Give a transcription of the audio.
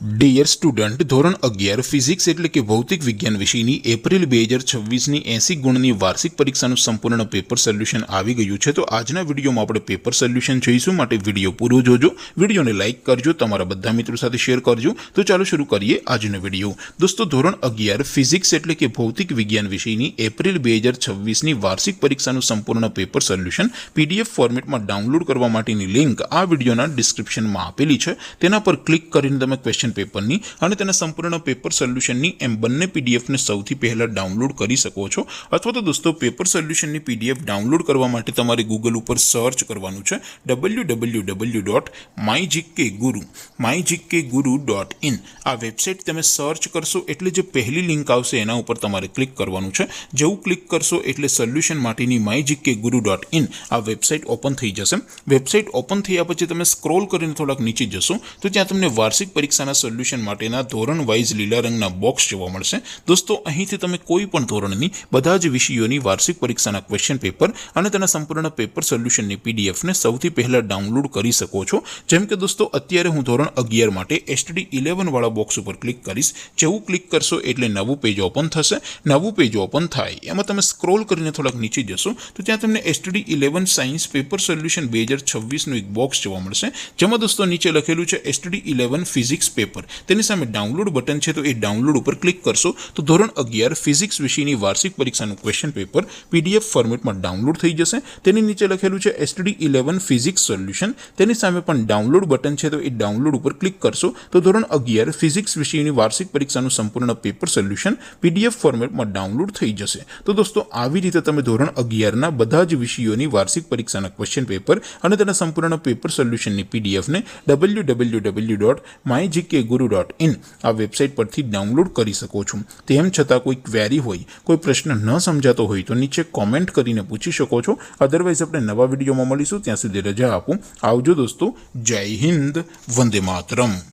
Dear student, ધોરણ 11 physics એટલે કે ભૌતિક વિજ્ઞાન વિષયની એપ્રિલ 2026ની 80 ગુણની વાર્ષિક પરીક્ષાનું સંપૂર્ણ પેપર સોલ્યુશન આવી ગયું છે। તો આજના વિડીયોમાં આપણે પેપર સોલ્યુશન જોઈશું, માટે વિડીયો પૂરો જોજો, વિડીયોને લાઇક કરજો, તમારા બધા મિત્રો સાથે શેર કરજો। તો ચાલો શરૂ કરીએ આજનો વિડીયો। દોસ્તો, ધોરણ 11 ફિઝિક્સ એટલે કે ભૌતિક વિજ્ઞાન વિષયની એપ્રિલ 2026ની વાર્ષિક પરીક્ષાનું સંપૂર્ણ પેપર સોલ્યુશન PDF ફોર્મેટમાં ડાઉનલોડ કરવા માટેની લિંક આ વિડીયોના ડિસ્ક્રિપ્શનમાં આપેલી છે। તેના પર ક્લિક કરીને તમે ક્વેશ્ચન પેપરની અને તેના સંપૂર્ણ પેપર સોલ્યુશનની એમ બંને પીડીએફને સૌથી પહેલા ડાઉનલોડ કરી શકો છો। અથવા તો દોસ્તો, પેપર સોલ્યુશનની પીડીએફ ડાઉનલોડ કરવા માટે તમારે ગૂગલ ઉપર સર્ચ કરવાનું છે www.mygkguru.in। આ વેબસાઇટ તમે સર્ચ કરશો એટલે જે પહેલી લિંક આવશે એના ઉપર તમારે ક્લિક કરવાનું છે। જેવું ક્લિક કરશો એટલે સોલ્યુશન માટેની mygkguru.in આ વેબસાઇટ ઓપન થઈ જશે। વેબસાઇટ ઓપન થયા પછી તમે સ્ક્રોલ કરીને થોડાક નીચે જશો તો ત્યાં તમને વાર્ષિક પરીક્ષાના સોલ્યુશન માટેના ધોરણ વાઇઝ લીલા રંગના બોક્સ જોવા મળશે। દોસ્તો, અહીંથી તમે કોઈ પણ ધોરણની બધા જ વિષયોની વાર્ષિક પરીક્ષાના ક્વેશ્ચન પેપર અને તેના સંપૂર્ણ પેપર સોલ્યુશનની પીડીએફને સૌથી પહેલા ડાઉનલોડ કરી શકો છો। જેમ કે દોસ્તો, અત્યારે હું ધોરણ 11 માટે STD 11 વાળા બોક્સ ઉપર ક્લિક કરીશ। જેવું ક્લિક કરશો એટલે નવું પેજ ઓપન થશે। નવું પેજ ઓપન થાય એમાં તમે સ્ક્રોલ કરીને થોડાક નીચે જશો તો ત્યાં તમને STD 11 સાયન્સ પેપર સોલ્યુશન 2026નું એક બોક્સ જોવા મળશે, જેમાં દોસ્તો નીચે લખેલું છે STD 11 ફિઝિક્સ પેપર। તેની સામે ડાઉનલોડ બટન છે, તો એ ડાઉનલોડ ઉપર ક્લિક કરશો તો ધોરણ 11 ફિઝિક્સ વિષયની વાર્ષિક પરીક્ષાનું ક્વેશ્ચન પેપર PDF ફોર્મેટમાં ડાઉનલોડ થઈ જશે। તેની નીચે લખેલું છે STD 11 ફિઝિક્સ સોલ્યુશન, તેની સામે પણ ડાઉનલોડ બટન છે, તો એ ડાઉનલોડ ઉપર ક્લિક કરશો તો ધોરણ 11 ફિઝિક્સ વિષયની વાર્ષિક પરીક્ષાનું સંપૂર્ણ પેપર સોલ્યુશન PDF ફોર્મેટમાં ડાઉનલોડ થઈ જશે। તો દોસ્તો, આવી રીતે તમે ધોરણ 11ના બધા જ વિષયોની વાર્ષિક પરીક્ષાના ક્વેશ્ચન પેપર અને તેના સંપૂર્ણ પેપર સોલ્યુશનની પીડીએફને www.mygkguru.in આ વેબસાઇટ પરથી ડાઉનલોડ કરી શકો છો। તેમ છતાં કોઈ ક્વેરી હોય, કોઈ પ્રશ્ન ન સમજાતો હોય તો નીચે કોમેન્ટ કરીને પૂછી શકો છો। અધરવાઇઝ આપણે નવા વિડીયોમાં મળીશું, ત્યાં સુધી રજા આપો। આવજો દોસ્તો, જય હિન્દ, વંદે માતરમ।